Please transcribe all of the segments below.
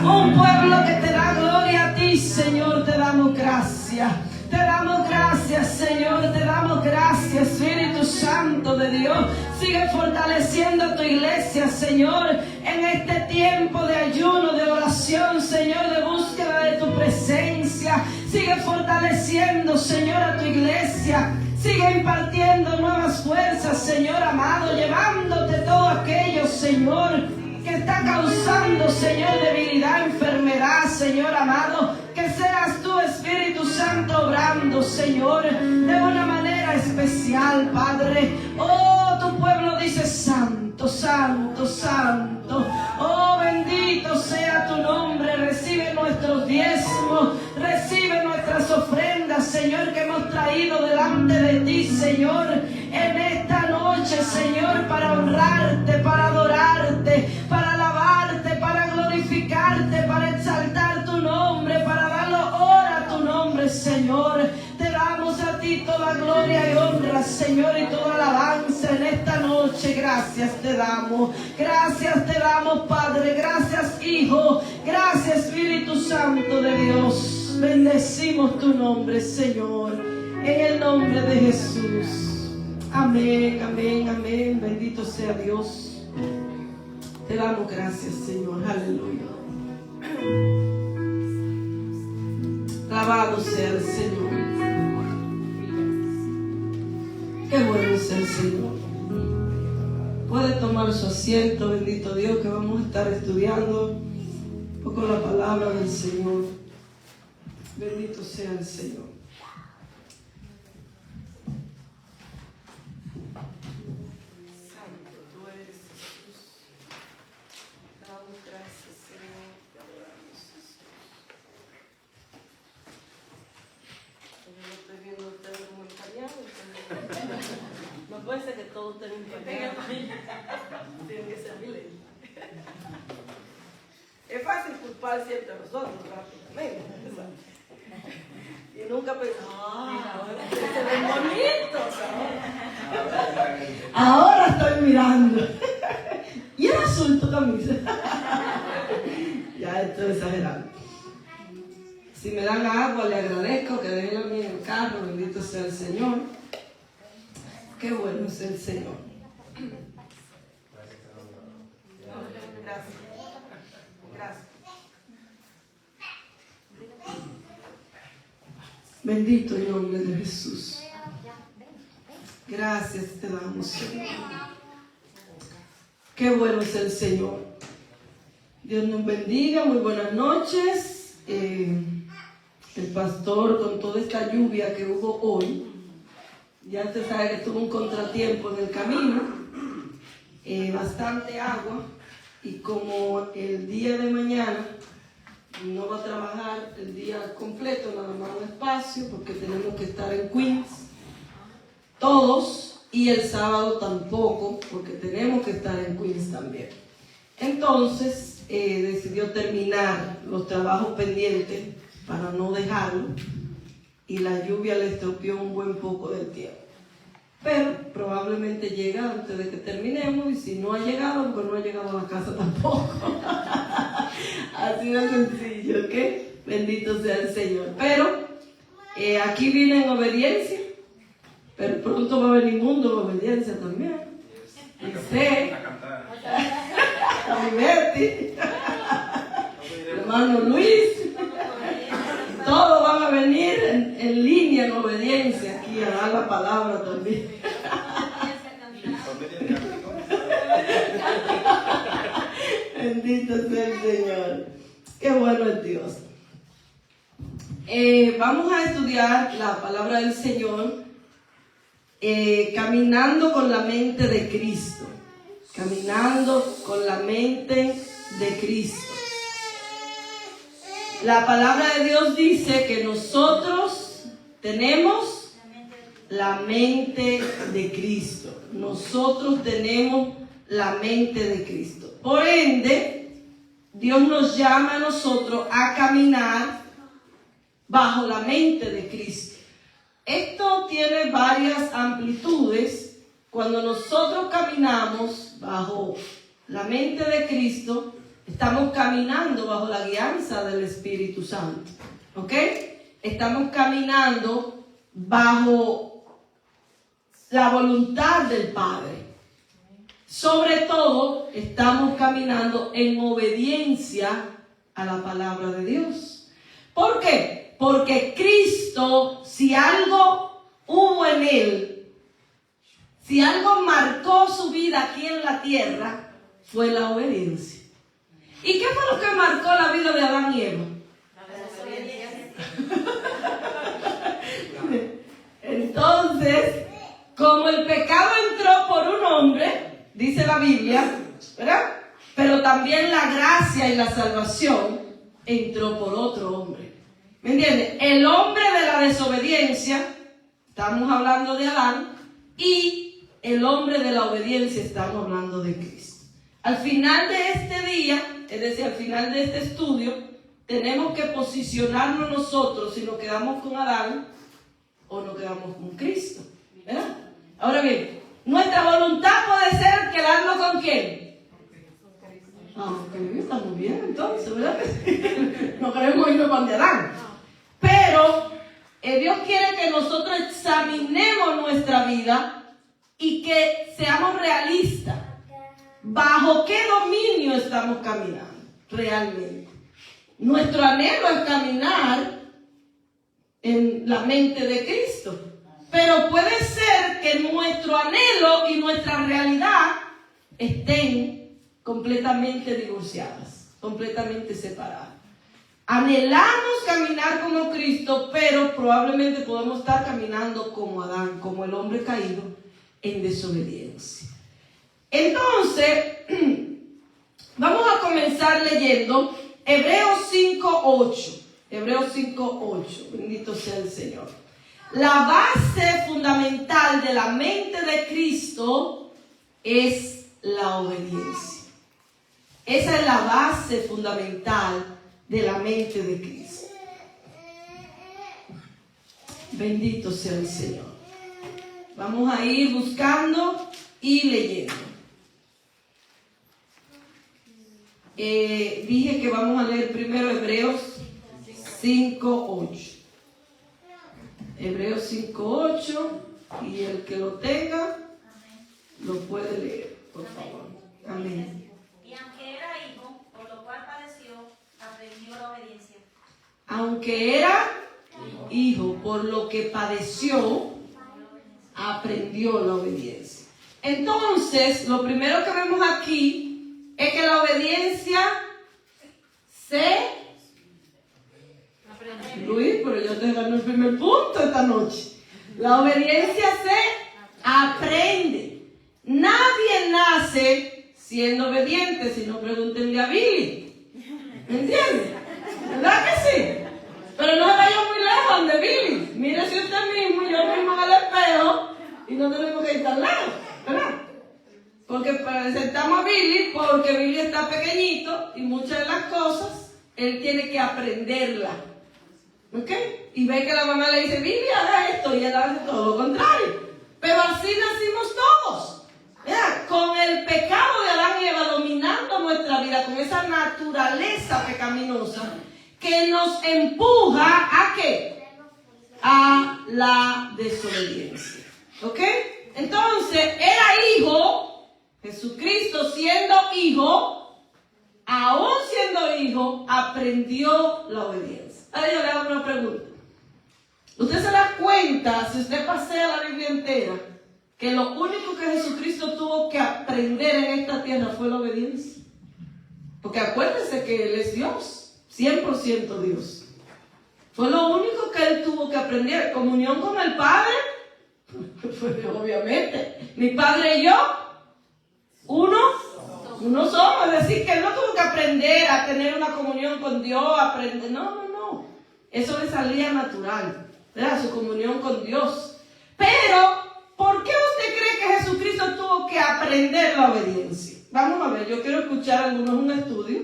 Un pueblo que te da gloria a ti, Señor. Te damos gracias. Te damos gracias, Señor. Te damos gracias, Espíritu Santo de Dios. Sigue fortaleciendo a tu iglesia, Señor, en este tiempo de ayuno, de oración, Señor, de búsqueda de tu presencia. Sigue fortaleciendo, Señor, a tu iglesia. Sigue impartiendo nuevas fuerzas, Señor amado, llevándote todo aquello, Señor, que está causando, Señor, debilidad, enfermedad, Señor amado. Que seas tú, Espíritu Santo, obrando, Señor, de una manera especial, Padre. Oh, tu pueblo dice santo, santo, santo. Oh, bendito sea tu nombre. Recibe nuestros diezmos, recibe nuestras ofrendas, Señor, que hemos traído delante de ti, Señor, en esta noche, Señor, para honrarte, para adorarte, para alabarte, para glorificarte, para exaltar tu nombre, para darle honra a tu nombre, Señor. Te damos a ti toda gloria y honra, Señor, y toda alabanza en esta noche. Gracias te damos, Padre, gracias, Hijo, gracias, Espíritu Santo de Dios. Bendecimos tu nombre, Señor, en el nombre de Jesús. Amén, amén, amén. Bendito sea Dios. Te damos gracias, Señor. Aleluya. Alabado sea el Señor. Qué bueno es el Señor. Puede tomar su asiento, bendito Dios, que vamos a estar estudiando un poco la palabra del Señor. Bendito sea el Señor. Santo, tú eres Jesús. Te damos gracias, Señor. Te adoramos, Jesús. Yo lo estoy viendo a ustedes como empañados. No puede ser que todos estén empañados. Tienen que ser milenio. Es fácil culpar siempre a nosotros rápidamente. Y nunca pensamos, ahora se ven bonitos. Ahora estoy mirando. Y el azul tu camisa. Ya estoy exagerando. Si me dan agua, le agradezco que dejen a mí en el carro. Bendito sea el Señor. Qué bueno es el Señor. Gracias. Gracias. Bendito el nombre de Jesús. Gracias te damos, Señor. Qué bueno es el Señor. Dios nos bendiga. Muy buenas noches. El pastor, con toda esta lluvia que hubo hoy, ya usted sabe que tuvo un contratiempo en el camino, bastante agua, y como el día de mañana no va a trabajar el día completo, nada más un espacio, porque tenemos que estar en Queens, todos, y el sábado tampoco, porque tenemos que estar en Queens también. Entonces decidió terminar los trabajos pendientes para no dejarlo, y la lluvia le estropeó un buen poco del tiempo. Pero probablemente llega antes de que terminemos, y si no ha llegado, pues no ha llegado a la casa tampoco. Así de sencillo, ¿ok? Bendito sea el Señor. Pero aquí viene en obediencia, pero pronto va a venir mundo en obediencia también. Sé, a mi Betty, hermano Luis, todos van a venir en línea en obediencia aquí a dar la palabra también. Bendito sea el Señor. Qué bueno es Dios. Vamos a estudiar la palabra del Señor caminando con la mente de Cristo. Caminando con la mente de Cristo. La palabra de Dios dice que nosotros tenemos la mente de Cristo. Nosotros tenemos la mente de Cristo. Por ende, Dios nos llama a nosotros a caminar bajo la mente de Cristo. Esto tiene varias amplitudes. Cuando nosotros caminamos bajo la mente de Cristo, Estamos caminando bajo la guianza del Espíritu Santo. ¿Ok? Estamos caminando bajo la voluntad del Padre. Sobre todo, estamos caminando en obediencia a la palabra de Dios. ¿Por qué? Porque Cristo, si algo hubo en Él, si algo marcó su vida aquí en la tierra, fue la obediencia. ¿Y qué fue lo que marcó la vida de Adán y Eva? La desobediencia. Entonces, como el pecado entró por un hombre, dice la Biblia, ¿verdad? Pero también la gracia y la salvación entró por otro hombre. ¿Me entiendes? El hombre de la desobediencia, estamos hablando de Adán, y el hombre de la obediencia, estamos hablando de Cristo. Al final de este día, es decir, al final de este estudio, tenemos que posicionarnos nosotros si nos quedamos con Adán o nos quedamos con Cristo, ¿verdad? Ahora bien, nuestra voluntad puede ser quedarnos con ¿quién? Estamos bien entonces, ¿verdad? No queremos irnos con Adán. Pero Dios quiere que nosotros examinemos nuestra vida y que seamos realistas. ¿Bajo qué dominio estamos caminando realmente? Nuestro anhelo es caminar en la mente de Cristo. Pero puede ser que nuestro anhelo y nuestra realidad estén completamente divorciadas, completamente separadas. Anhelamos caminar como Cristo, pero probablemente podemos estar caminando como Adán, como el hombre caído en desobediencia. Entonces, vamos a comenzar leyendo Hebreos 5:8. Hebreos 5:8. Bendito sea el Señor. La base fundamental de la mente de Cristo es la obediencia. Esa es la base fundamental de la mente de Cristo. Bendito sea el Señor. Vamos a ir buscando y leyendo. Dije que vamos a leer primero Hebreos 5:8. Hebreos 5:8, y el que lo tenga lo puede leer, por favor. Amén. Y aunque era hijo, por lo cual padeció, aprendió la obediencia. Aunque era hijo, por lo que padeció, aprendió la obediencia. Entonces, lo primero que vemos aquí es que la obediencia se... Luis, pero yo te gano el primer punto esta noche. La obediencia se aprende. Nadie nace siendo obediente, si no pregúntenle a Billy. ¿Me entiendes? ¿Verdad que sí? Pero no se vaya muy lejos de Billy. Mírese usted mismo, yo mismo en el espejo, y no tenemos que ir tan lejos, ¿verdad? Porque presentamos a Billy porque Billy está pequeñito y muchas de las cosas él tiene que aprenderlas. ¿Ok? Y ve que la mamá le dice, Billy, haga esto, y él hace todo lo contrario. Pero así nacimos todos. ¿Verdad? Con el pecado de Adán y Eva dominando nuestra vida, con esa naturaleza pecaminosa que nos empuja ¿a qué? A la desobediencia. ¿Ok? Entonces, era hijo, Jesucristo siendo hijo, aún siendo hijo, aprendió la obediencia. Ahora yo le hago una pregunta. ¿Usted se da cuenta, si usted pasea la Biblia entera, que lo único que Jesucristo tuvo que aprender en esta tierra fue la obediencia? Porque acuérdense que Él es Dios, 100% Dios. Fue lo único que Él tuvo que aprender. Comunión con el Padre, obviamente. Mi Padre y yo, uno somos. Es decir, que Él no tuvo que aprender a tener una comunión con Dios, aprender. No. Eso le salía natural, ¿verdad? Su comunión con Dios. Pero, ¿por qué usted cree que Jesucristo tuvo que aprender la obediencia? Vamos a ver, yo quiero escuchar un estudio.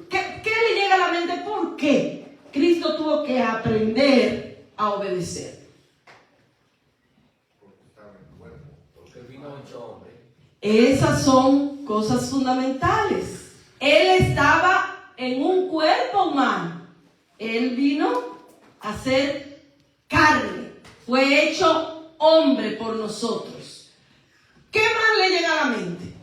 ¿Qué le llega a la mente? ¿Por qué Cristo tuvo que aprender a obedecer? Porque estaba en el cuerpo, porque vino hecho hombre. Esas son cosas fundamentales. Él estaba en un cuerpo humano. Él vino a ser carne. Fue hecho hombre por nosotros. ¿Qué más le llega a la mente?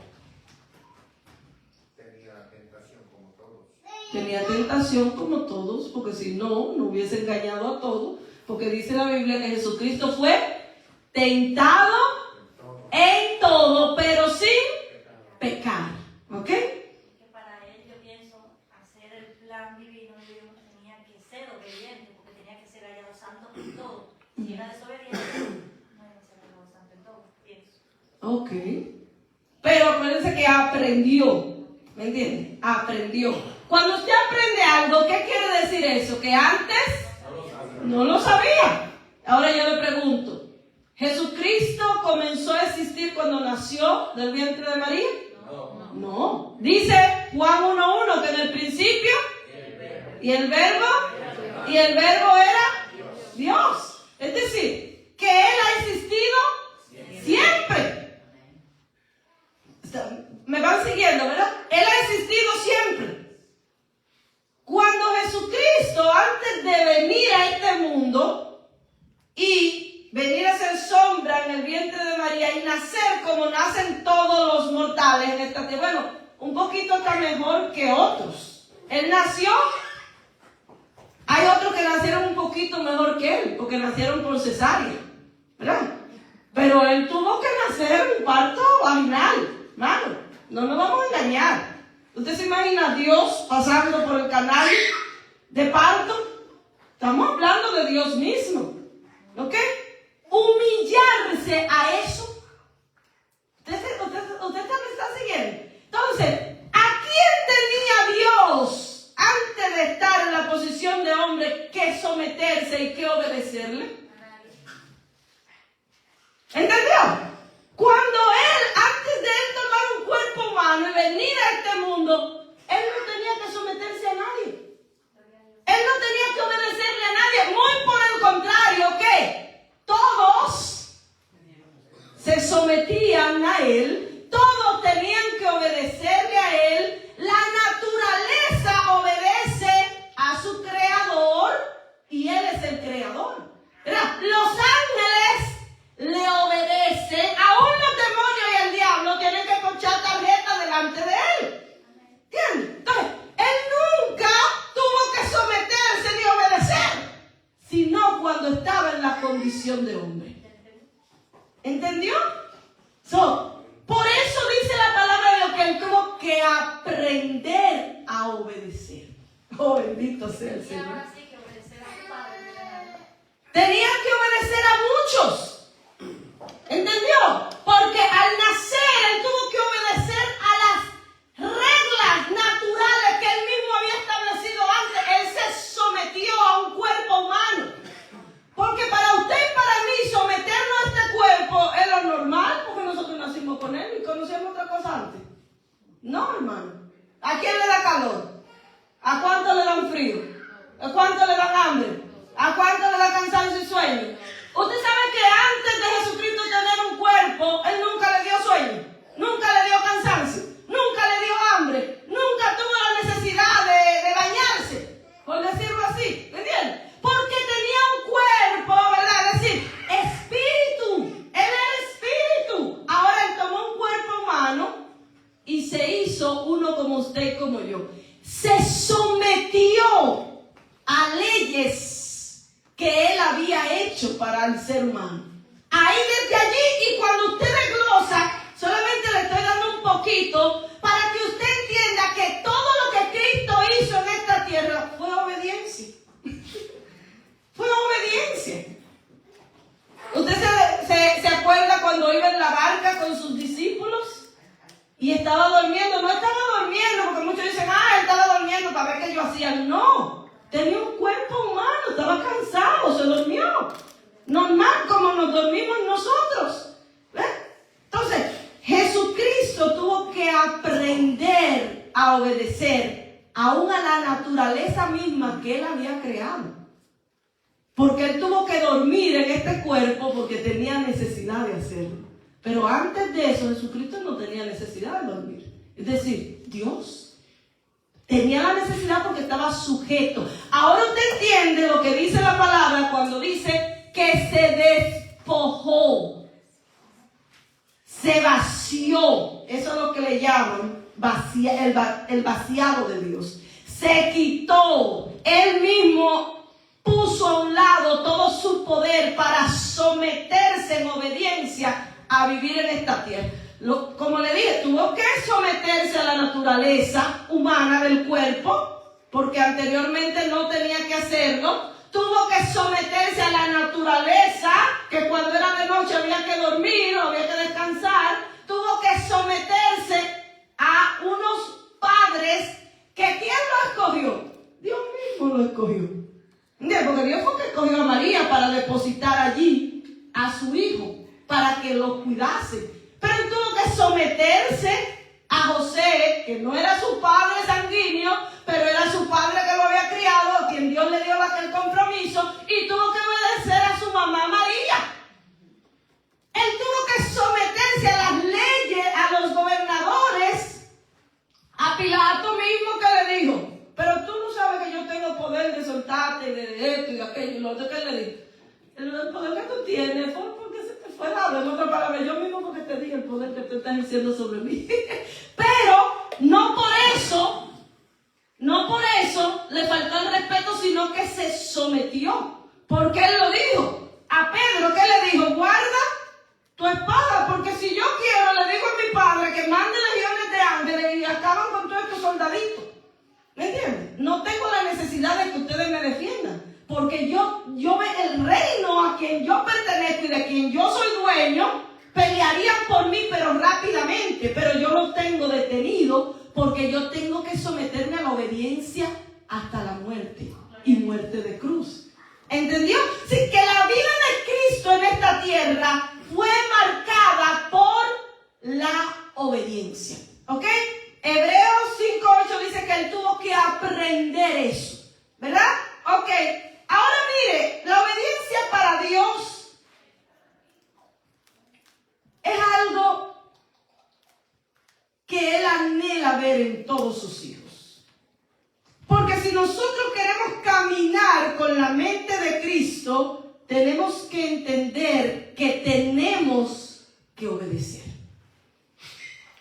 Tenía tentación como todos. Tenía tentación como todos, porque si no, no hubiese engañado a todos. Porque dice la Biblia que Jesucristo fue tentado en todo, pero sin pecar. ¿Ok? Que para él, yo pienso, hacer el plan divino, Dios tenía que ser obediente, porque tenía que ser hallado santo en todo. Si era desobediente, no iba a ser hallado santo en todo, pienso. Ok. Pero acuérdense que aprendió. ¿Me entiende? Aprendió. Cuando usted aprende algo, ¿qué quiere decir eso? Que antes no lo sabía. Ahora yo le pregunto, ¿Jesucristo comenzó a existir cuando nació del vientre de María? No. Dice Juan 1:1 que en el principio y el verbo era Dios. Es decir, que Él ha existido siempre. Me van siguiendo, ¿verdad? Él ha existido siempre. Cuando Jesucristo, antes de venir a este mundo y venir a ser sombra en el vientre de María y nacer como nacen todos los mortales en esta tierra, bueno, un poquito está mejor que otros. Él nació, hay otros que nacieron un poquito mejor que él, porque nacieron por cesárea, ¿verdad? Pero él tuvo que nacer un parto vaginal, hermano, no nos vamos a engañar. ¿Usted se imagina a Dios pasando por el canal de parto? Estamos hablando de Dios mismo, ¿ok? Humillarse a eso. ¿Usted me está siguiendo? Entonces, ¿a quién tenía Dios antes de estar en la posición de hombre que someterse y que obedecerle? ¿Entendió? Cuando él, antes de él tomar un cuerpo humano y venir a este mundo, él no tenía que someterse a nadie. Él no tenía que obedecerle a nadie. Muy por el contrario, ¿qué? Todos se sometían a él. Todos tenían que obedecerle a él. La naturaleza obedece a su creador y él es el creador. ¿Verdad? Los ángeles le obedecen. Aún los demonios y el diablo tienen que ponchar tarjeta delante de él. ¿Entiendes? Entonces, él nunca tuvo que someterse ni obedecer, sino cuando estaba en la condición de hombre. ¿Entendió? Por eso dice la palabra de Dios que él tuvo que aprender a obedecer. Oh, bendito sea el Y Señor. ahora sí que obedecer a su padre. Tenía que obedecer a muchos. ¿Entendió? Porque al nacer él tuvo que obedecer a las reglas naturales que él mismo había establecido antes. Él se sometió a un cuerpo humano. Porque para usted y para mí someternos a este cuerpo es lo normal, porque nosotros nacimos con él y conocíamos otra cosa antes. No, hermano. ¿A quién le da calor? ¿A cuánto le dan frío? ¿A cuánto le dan hambre? ¿A cuánto le da cansancio y sueño? Usted sabe que antes de Jesucristo tener un cuerpo, él nunca le dio sueño, nunca le dio cansancio, nunca le dio hambre, nunca tuvo la necesidad de bañarse, por decirlo así, ¿me entiendes? Porque tenía un cuerpo, ¿verdad? Es decir, espíritu, él era espíritu. Ahora él tomó un cuerpo humano y se hizo uno como usted y como yo. Se sometió a leyes que él había hecho para el ser humano. Ahí desde allí, y cuando usted desglosa, solamente le estoy dando un poquito para que usted entienda que todo lo que Cristo hizo en esta tierra fue obediencia. Fue obediencia. ¿Usted se acuerda cuando iba en la barca con sus discípulos y estaba durmiendo? No estaba durmiendo, porque muchos dicen, él estaba durmiendo para ver qué yo hacía. No, tenía un cuerpo humano, estaba cansado, se durmió. Normal, como nos dormimos nosotros. ¿Ves? Entonces, Jesucristo tuvo que aprender a obedecer aún a la naturaleza misma que él había creado. Porque él tuvo que dormir en este cuerpo porque tenía necesidad de hacerlo. Pero antes de eso, Jesucristo no tenía necesidad de dormir. Es decir, Dios. Tenía la necesidad porque estaba sujeto. Ahora usted entiende lo que dice la palabra cuando dice que se despojó, se vació. Eso es lo que le llaman el vaciado de Dios. Se quitó. Él mismo puso a un lado todo su poder para someterse en obediencia a vivir en esta tierra. Como le dije, tuvo que someterse a la naturaleza humana del cuerpo, porque anteriormente no tenía que hacerlo. Tuvo que someterse a la naturaleza, que cuando era de noche había que dormir o había que descansar. Tuvo que someterse a unos padres que ¿quién lo escogió? Dios mismo lo escogió. Porque Dios fue que escogió a María para depositar allí a su hijo, para que lo cuidase. Pero él tuvo que someterse a José, que no era su padre sanguíneo, pero era su padre que lo había criado, a quien Dios le dio aquel compromiso, y tuvo que obedecer a su mamá María. Él tuvo que someterse a las leyes, a los gobernadores, a Pilato mismo que le dijo, pero tú no sabes que yo tengo poder de soltarte y de esto y de aquello y lo otro. ¿Qué le dijo? El poder que tú tienes fue porque se te fue dado. En otra palabra, yo mismo porque te dije el poder que tú estás ejerciendo sobre mí. Pero no por eso le faltó el respeto, sino que se sometió. Porque él lo dijo. A Pedro, ¿qué le dijo? Guarda tu espada, porque si yo quiero, le digo a mi padre que mande legiones de ángeles y acaban con todos estos soldaditos. ¿Me entiendes? No tengo la necesidad de que ustedes me defiendan, porque el reino a quien yo pertenezco y de quien yo soy dueño, pelearían por mí, pero rápidamente. Pero yo los tengo detenido porque yo tengo que someterme a la obediencia hasta la muerte, y muerte de cruz. ¿Entendió? Sí, que la vida de Cristo en esta tierra fue marcada por la obediencia. ¿Ok? Hebreos 5:8 dice que él tuvo que aprender eso. ¿Verdad? Ok. Ahora mire, la obediencia para Dios es algo que Él anhela ver en todos sus hijos. Porque si nosotros queremos caminar con la mente de Cristo, tenemos que entender que tenemos que obedecer.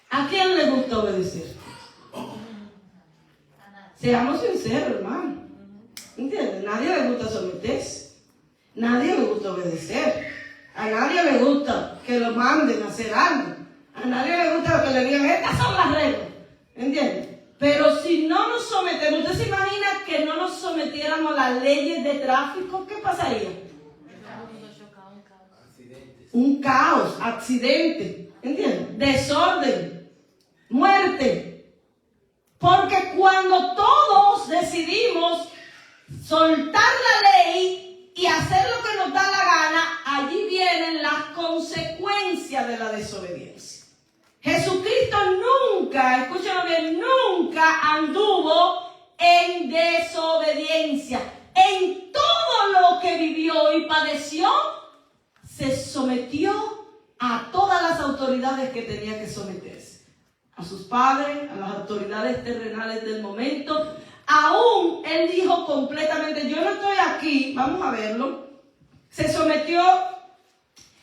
¿A quién le gusta obedecer? Seamos sinceros, hermano. ¿Entiendes? Nadie le gusta someterse. Nadie le gusta obedecer. A nadie le gusta que lo manden a hacer algo. A nadie le gusta que le digan, estas son las reglas. ¿Entiendes? Pero si no nos sometemos, ¿usted se imagina que no nos sometiéramos a las leyes de tráfico? ¿Qué pasaría? Un caos, accidente. ¿Entiendes? Desorden, muerte. Porque cuando todos decidimos soltar la ley y hacer lo que nos da la gana, allí vienen las consecuencias de la desobediencia. Jesucristo nunca, escúchenlo bien, nunca anduvo en desobediencia. En todo lo que vivió y padeció, se sometió a todas las autoridades que tenía que someterse. A sus padres, a las autoridades terrenales del momento. Aún él dijo completamente, yo no estoy aquí, vamos a verlo. Se sometió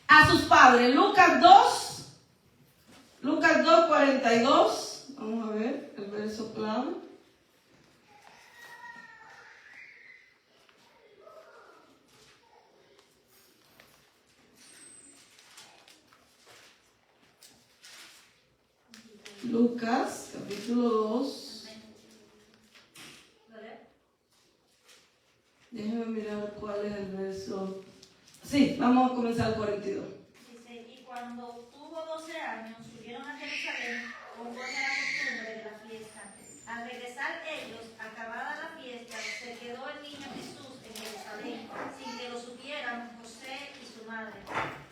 a sus padres. Lucas 2:42. Vamos a ver el verso clave. Lucas, capítulo 2. Déjeme mirar cuál es el verso. Sí, vamos a comenzar el 42. Dice, y cuando tuvo 12 años, subieron a Jerusalén conforme a la costumbre de la fiesta. Al regresar ellos, acabada la fiesta, se quedó el niño Jesús en Jerusalén, sin que lo supieran José y su madre.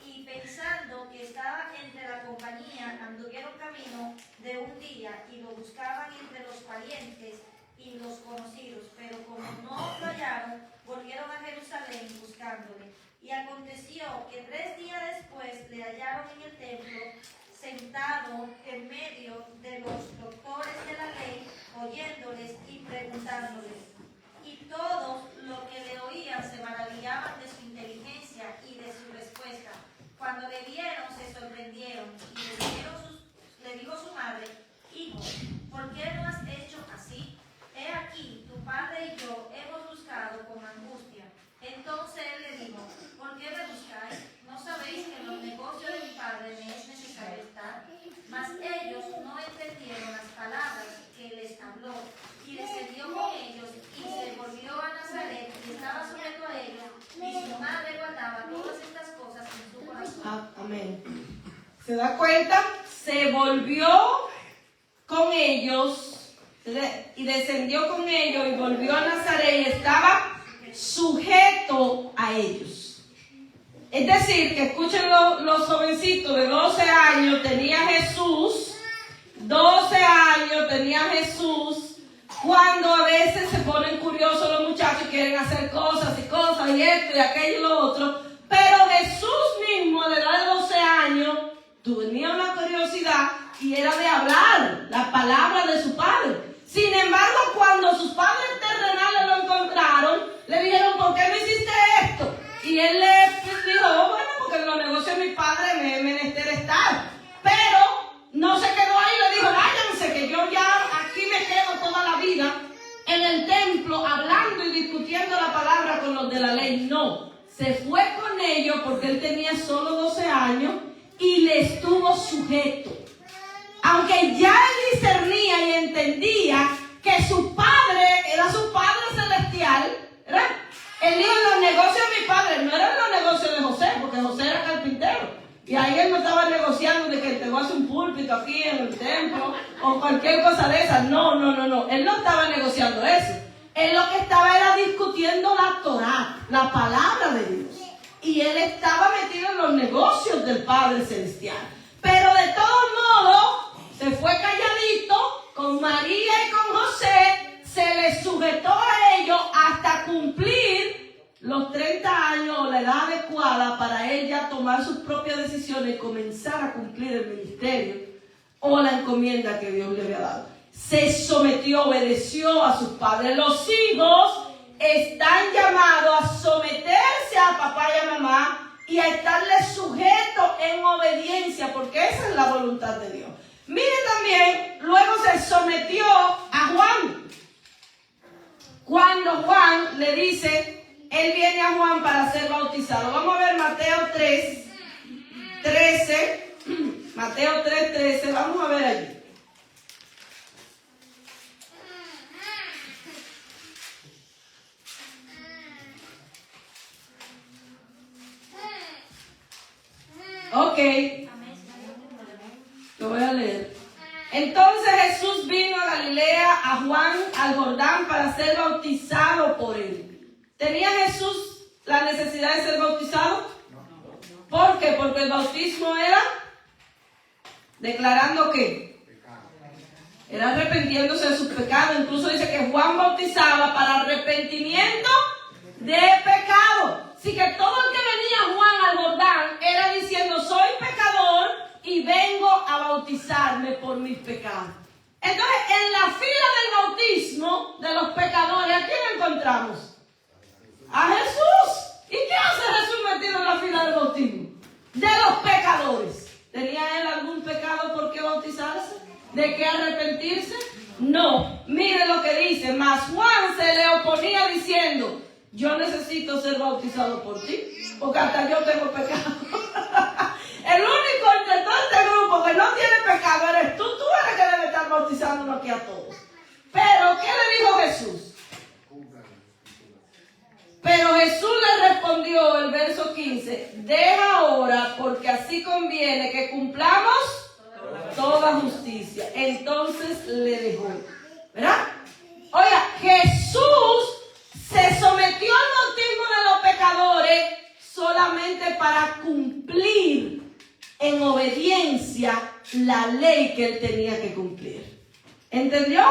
Y pensando que estaba entre la compañía, anduvieron camino de un día y lo buscaban entre los parientes y los conocidos, pero como no lo hallaron, volvieron a Jerusalén buscándole. Y aconteció que 3 días después le hallaron en el templo, sentado en medio de los doctores de la ley, oyéndoles y preguntándoles. Y todos los que le oían se maravillaban de su inteligencia y de su respuesta. Cuando le vieron, se sorprendieron, y le dijo su madre: Hijo, ¿por qué lo has hecho así? He aquí, tu padre y yo hemos buscado con angustia. Entonces él le dijo: ¿Por qué me buscáis? ¿No sabéis que en los negocios de mi padre me es necesario estar? Mas ellos no entendieron las palabras que les habló, y descendió con ellos, y se volvió a Nazaret, y estaba sujeto a ellos, y su madre guardaba todas estas cosas en su corazón. Amén. ¿Se da cuenta? Se volvió con ellos y descendió con ellos y volvió a Nazaret y estaba sujeto a ellos. Es decir, que escuchen los jovencitos de 12 años, tenía Jesús, 12 años tenía Jesús, cuando a veces se ponen curiosos los muchachos y quieren hacer cosas y esto y aquello y lo otro, pero Jesús mismo a la edad de 12 años tenía una curiosidad y era de hablar la palabra de su padre. Sin embargo, cuando sus padres terrenales lo encontraron, le dijeron: ¿por qué no hiciste esto? Y él les dijo: bueno, porque en los negocios de mi padre me menester estar. Pero no se quedó ahí, le dijo: váyanse, que yo ya aquí me quedo toda la vida en el templo hablando y discutiendo la palabra con los de la ley. No, se fue con ellos porque él tenía solo 12 años y le estuvo sujeto. Aunque ya él discernía y entendía que su padre era su Padre Celestial, ¿verdad? Él dijo: en los negocios de mi padre, no eran los negocios de José, porque José era carpintero. Y ahí él no estaba negociando de que te vas a un púlpito aquí en el templo o cualquier cosa de esas. No. Él no estaba negociando eso. Él lo que estaba era discutiendo la Torá, la palabra de Dios. Y él estaba metido en los negocios del Padre Celestial. Pero de todos modos, se fue calladito con María y con José, se les sujetó a ellos hasta cumplir los 30 años o la edad adecuada para él ya tomar sus propias decisiones y comenzar a cumplir el ministerio o la encomienda que Dios le había dado. Se sometió, obedeció a sus padres. Los hijos están llamados a someterse a papá y a mamá y a estarle sujetos en obediencia, porque esa es la voluntad de Dios. Miren también, luego se sometió a Juan. Cuando Juan le dice, él viene a Juan para ser bautizado. Vamos a ver Mateo 3:13. Mateo 3:13, vamos a ver allí. Ok, lo voy a leer. Entonces Jesús vino a Galilea, a Juan, al Jordán, para ser bautizado por él. ¿Tenía Jesús la necesidad de ser bautizado? ¿Por qué? Porque el bautismo era declarando ¿qué? Era arrepintiéndose de sus pecados. Incluso dice que Juan bautizaba para arrepentimiento de pecado. Así que todo el que venía Juan al Jordán era diciendo: soy pecador y vengo a bautizarme por mis pecados. Entonces, en la fila del bautismo de los pecadores, ¿a quién encontramos? A Jesús. ¿Y qué hace Jesús metido en la fila del bautismo? De los pecadores. ¿Tenía él algún pecado por qué bautizarse? ¿De qué arrepentirse? No. Mire lo que dice. Mas Juan se le oponía diciendo: yo necesito ser bautizado por ti, porque hasta yo tengo pecado. El único entre todo este grupo que no tiene pecado eres tú. Tú eres que debe estar bautizándonos aquí a todos. Pero, ¿qué le dijo Jesús? Pero Jesús le respondió, el verso 15: deja ahora, porque así conviene que cumplamos toda justicia. Entonces le dejó. ¿Verdad? Oiga, Jesús se sometió al bautismo de los pecadores solamente para cumplir en obediencia la ley que él tenía que cumplir. ¿Entendió?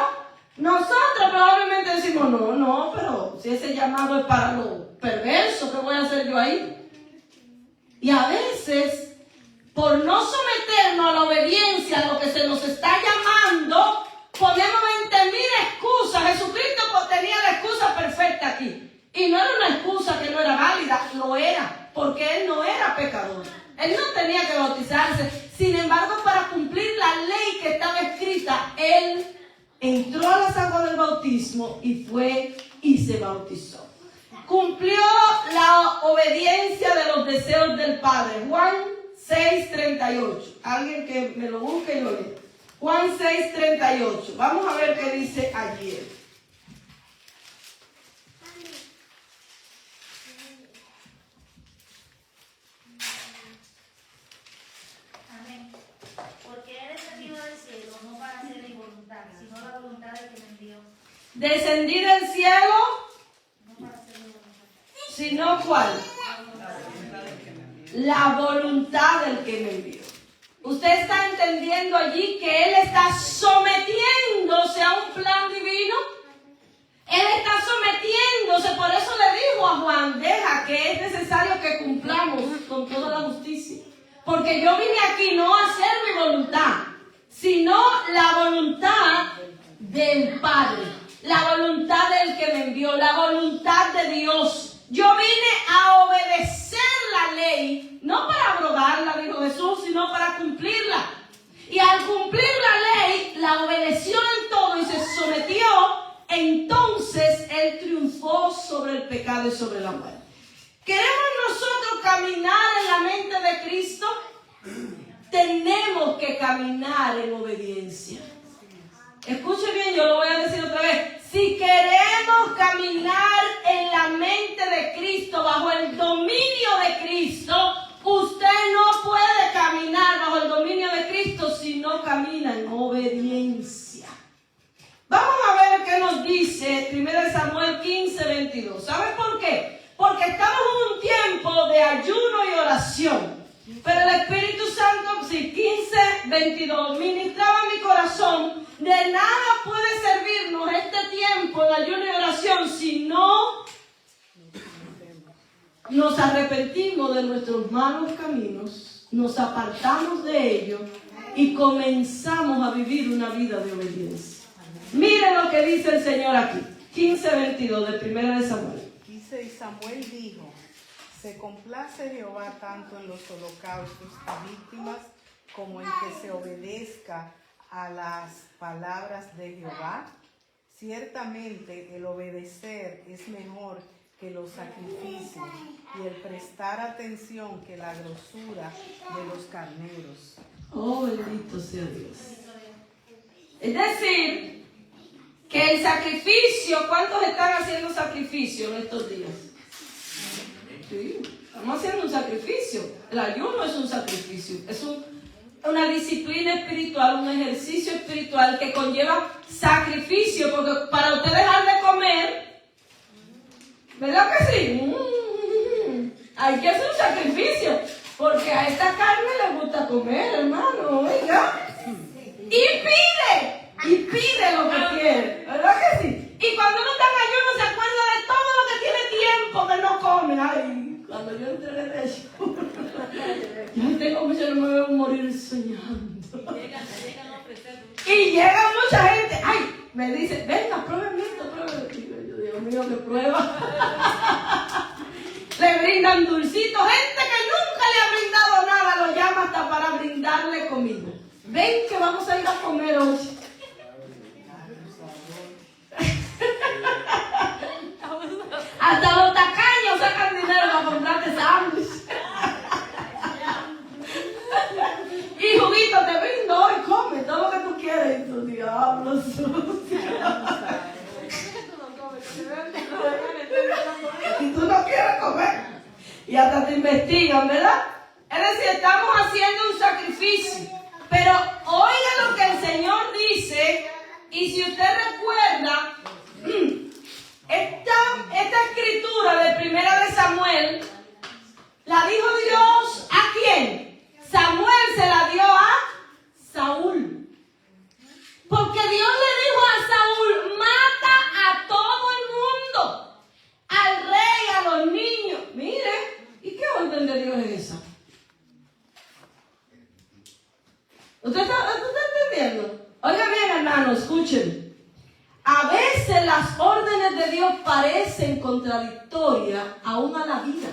Nosotros probablemente decimos: no, pero si ese llamado es para los perversos, ¿qué voy a hacer yo ahí? Y a veces por no someternos a la obediencia a lo que se nos está llamando, ponemos 20,000 excusas. Jesucristo tenía la excusa perfecta aquí. Y no era una excusa que no era válida, lo era, porque Él no era pecador. Él no tenía que bautizarse. Sin embargo, para cumplir la ley que estaba escrita, Él entró a las aguas del bautismo y fue y se bautizó. Cumplió la obediencia de los deseos del Padre. Juan 6:38. Alguien que me lo busque y lo lea. Juan 6:38. Vamos a ver qué dice allí. Amén. Porque he descendido del cielo no para hacer mi voluntad, sino la voluntad del que me envió. Descendí del cielo, No para hacer mi voluntad. sino ¿cuál? La voluntad del que me envió. Usted está entendiendo allí que Él está sometiéndose a un plan divino. Él está sometiéndose, por eso le dijo a Juan, deja que es necesario que cumplamos con toda la justicia. Porque yo vine aquí no a hacer mi voluntad, sino la voluntad del Padre, la voluntad del que me envió, la voluntad de Dios. Yo vine a obedecer la ley, no para abrogarla, dijo Jesús, sino para cumplirla. Y al cumplir la ley, la obedeció en todo y se sometió. Entonces Él triunfó sobre el pecado y sobre la muerte. ¿Queremos nosotros caminar en la mente de Cristo? Tenemos que caminar en obediencia. Escuche bien, yo lo voy a decir otra vez. Si queremos caminar en la mente de Cristo, bajo el dominio de Cristo, usted no puede caminar bajo el dominio de Cristo si no camina en obediencia. Vamos a ver qué nos dice 1 Samuel 15:22. ¿Saben por qué? Porque estamos en un tiempo de ayuno y oración. Pero el Espíritu Santo, sí, 15:22, ministraba mi corazón. De nada puede servirnos este tiempo de ayuno y oración si no nos arrepentimos de nuestros malos caminos, nos apartamos de ellos y comenzamos a vivir una vida de obediencia. Miren lo que dice el Señor aquí, 15:22 de 1 Samuel. Dice, y Samuel dijo, se complace Jehová tanto en los holocaustos y víctimas como en que se obedezca a las palabras de Jehová. Ciertamente el obedecer es mejor que los sacrificios y el prestar atención que la grosura de los carneros. Oh, bendito sea Dios. Es decir, que el sacrificio, ¿cuántos están haciendo sacrificio en estos días? Sí, estamos haciendo un sacrificio. El ayuno es un sacrificio, es una disciplina espiritual, un ejercicio espiritual que conlleva sacrificio, porque para usted dejar de comer, ¿verdad que sí? Hay que hacer un sacrificio, porque a esta carne le gusta comer, hermano, oiga. Y pide lo que quiere, ¿verdad que sí? Y cuando uno está en ayuno se acuerda de todo lo que tiene tiempo que no come. Ay, cuando yo entré en eso, ya tengo mucho, no me veo morir soñando. Y llega mucha gente, ay, me dice, venga, prueben esto, prueben esto. Yo, Dios mío, que prueba. Le brindan dulcitos, gente que nunca le ha brindado nada, lo llama hasta para brindarle comida. Ven que vamos a ir a comer hoy. Hasta los tacaños sacan dinero para comprarte sándwich. Y juguito, te brindo hoy, come todo lo que tú quieres. Y tu diablo sucio. Y tú no quieres comer. Y hasta te investigan, ¿verdad? Es decir, estamos haciendo un sacrificio. Pero oiga lo que el Señor dice. Y si usted recuerda, esta escritura de 1 Samuel, la dijo Dios ¿a quién? Samuel se la dio a Saúl. Porque Dios le dijo a Saúl, mata a todo el mundo, al rey, a los niños. Mire, ¿y qué orden de Dios es esa? parecen contradictorias aún a la vida.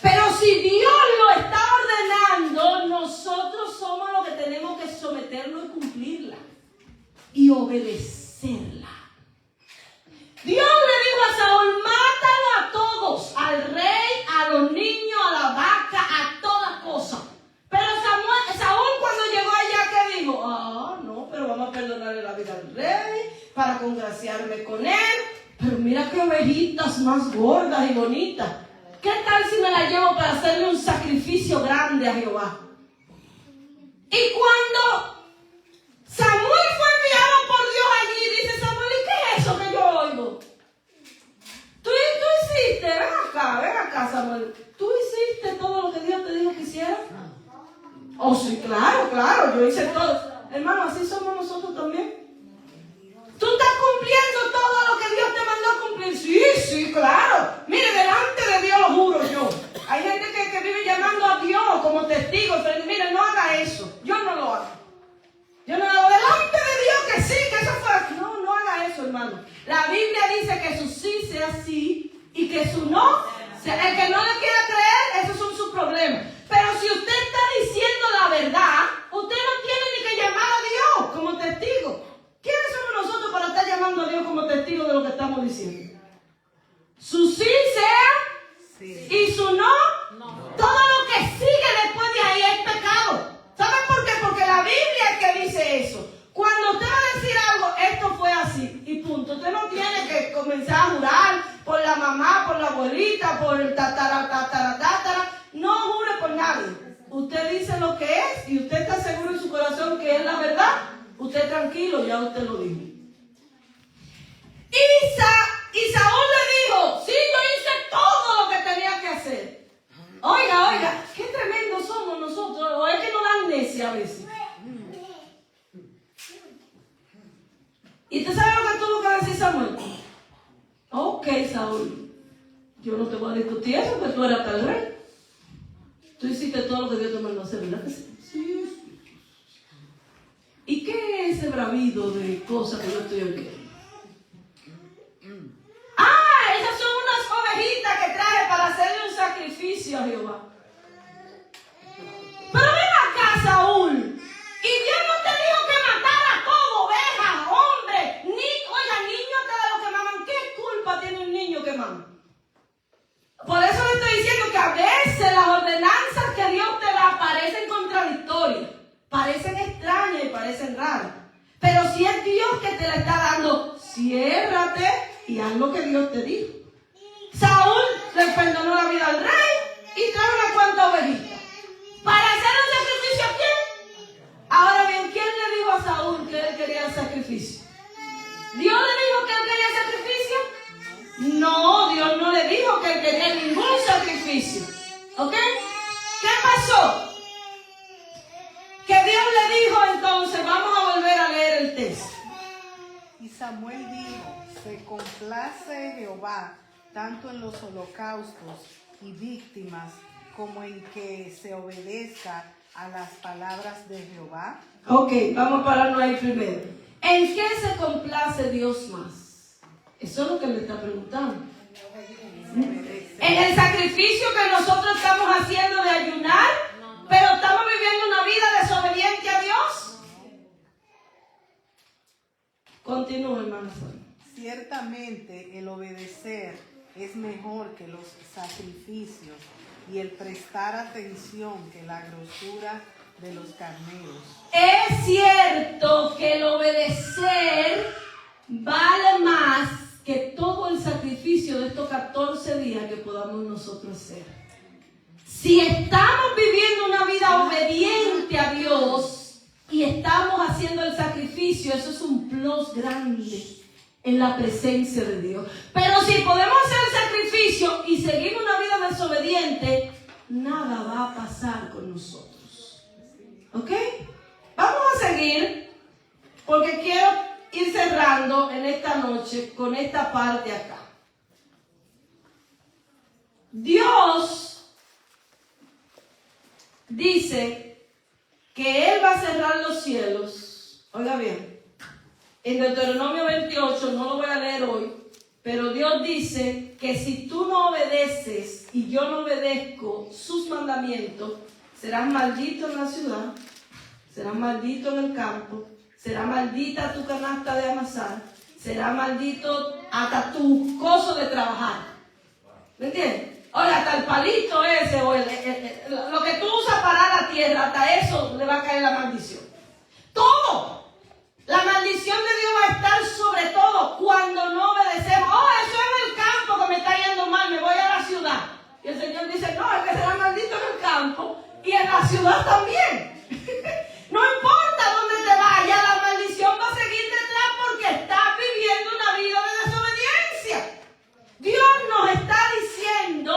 Pero si Dios lo está ordenando, nosotros somos los que tenemos que someternos y cumplirla y obedecerla. Dios le dijo a Saúl: mátalo a todos, al rey, a los niños, a la vaca, a toda cosa. Pero Saúl cuando llegó allá, ¿qué dijo? No, pero vamos a perdonarle la vida al rey para congraciarme con él. Pero mira qué ovejitas más gordas y bonitas. ¿Qué tal si me la llevo para hacerle un sacrificio grande a Jehová? Y cuando Samuel fue enviado por Dios allí, dice Samuel: ¿y qué es eso que yo oigo? Tú hiciste, ven acá Samuel, ¿tú hiciste todo lo que Dios te dijo que hicieras? Oh sí, claro, yo hice todo. Hermano, así somos nosotros también. ¿Tú estás cumpliendo todo lo que Dios te mandó a cumplir? Sí, claro. Mire, delante de Dios lo juro yo. Hay gente que vive llamando a Dios como testigo. Pero mire, no haga eso. Yo no lo hago. Yo no lo hago delante de Dios que sí, que eso fue. No haga eso, hermano. La Biblia dice que su sí sea sí y que su no. El que no le quiera creer, esos son sus problemas. Pero si usted está diciendo la verdad, usted no tiene ni que llamar a Dios como testigo. ¿Quiénes somos nosotros para estar llamando a Dios como testigo de lo que estamos diciendo? Su sí sea sí y su no. Todo lo que sigue después de ahí es pecado. ¿Saben por qué? Porque la Biblia es que dice eso. Cuando usted va a decir algo, esto fue así y punto. Usted no tiene que comenzar a jurar por la mamá, por la abuelita, por el tatara. No jure por nadie. Usted dice lo que es y usted está seguro en su corazón que es la verdad. Usted tranquilo, ya usted lo dijo. Y Saúl le dijo: sí, yo hice todo lo que tenía que hacer. Oiga, qué tremendos somos nosotros. O es que nos dan necia a veces. ¿Y usted sabe lo que tuvo que decir Samuel? Ok, Saúl, yo no te voy a discutir eso, porque tú eras tal rey. Tú hiciste todo lo que Dios te mandó a hacer, ¿verdad que sí? Sí. ¿Y qué es ese bravido de cosas que yo estoy oyendo? Esas son unas ovejitas que traje para hacerle un sacrificio a Jehová. Pero ven acá, Saúl. Y Dios no te dijo que matara todo, ovejas, hombres, niños de los que maman. ¿Qué culpa tiene un niño que mama? Por eso le estoy diciendo que a veces las ordenanzas que Dios te da parecen contradictorias, parecen extrañas y parecen raras. Pero si es Dios que te la está dando, ciérrate y haz lo que Dios te dijo. Saúl le perdonó la vida al rey y trajo unas cuantas ovejitas. ¿Para hacer un sacrificio a quién? Ahora bien, ¿quién le dijo a Saúl que él quería el sacrificio? ¿Dios le dijo que él quería el sacrificio? No, Dios no le dijo que él quería ningún sacrificio. ¿Ok? ¿Qué pasó? Que Dios le dijo entonces, vamos a volver a leer el texto. Y Samuel dijo: se complace Jehová tanto en los holocaustos y víctimas como en que se obedezca a las palabras de Jehová. Ok, vamos a pararnos ahí primero. ¿En qué se complace Dios más? Eso es lo que le está preguntando. En el sacrificio que nosotros estamos haciendo de ayunar, pero estamos viviendo una vida desobediente a Dios. Continúa, hermano. Ciertamente el obedecer es mejor que los sacrificios y el prestar atención que la grosura de los carneros. Es cierto que el obedecer vale más que todo el sacrificio de estos 14 días que podamos nosotros hacer. Si estamos viviendo una vida obediente a Dios y estamos haciendo el sacrificio, eso es un plus grande en la presencia de Dios. Pero si podemos hacer el sacrificio y seguir una vida desobediente, nada va a pasar con nosotros. ¿Ok? Vamos a seguir porque quiero ir cerrando en esta noche con esta parte acá. Dios dice que Él va a cerrar los cielos. Oiga bien. en Deuteronomio 28, no lo voy a leer hoy, pero Dios dice que si tú no obedeces y yo no obedezco sus mandamientos, serás maldito en la ciudad, serás maldito en el campo, será maldita tu canasta de amasar, será maldito hasta tu coso de trabajar. ¿Me entiendes? Oye, hasta el palito ese o lo que tú usas para la tierra, hasta eso le va a caer la maldición. Todo. La maldición de Dios va a estar sobre todo cuando no obedecemos. Oh, eso es en el campo que me está yendo mal, me voy a la ciudad. Y el Señor dice, no, es que será maldito en el campo y en la ciudad también. No importa dónde te vayas, la maldición va a seguir detrás porque estás viviendo una vida de desobediencia. Dios nos está diciendo,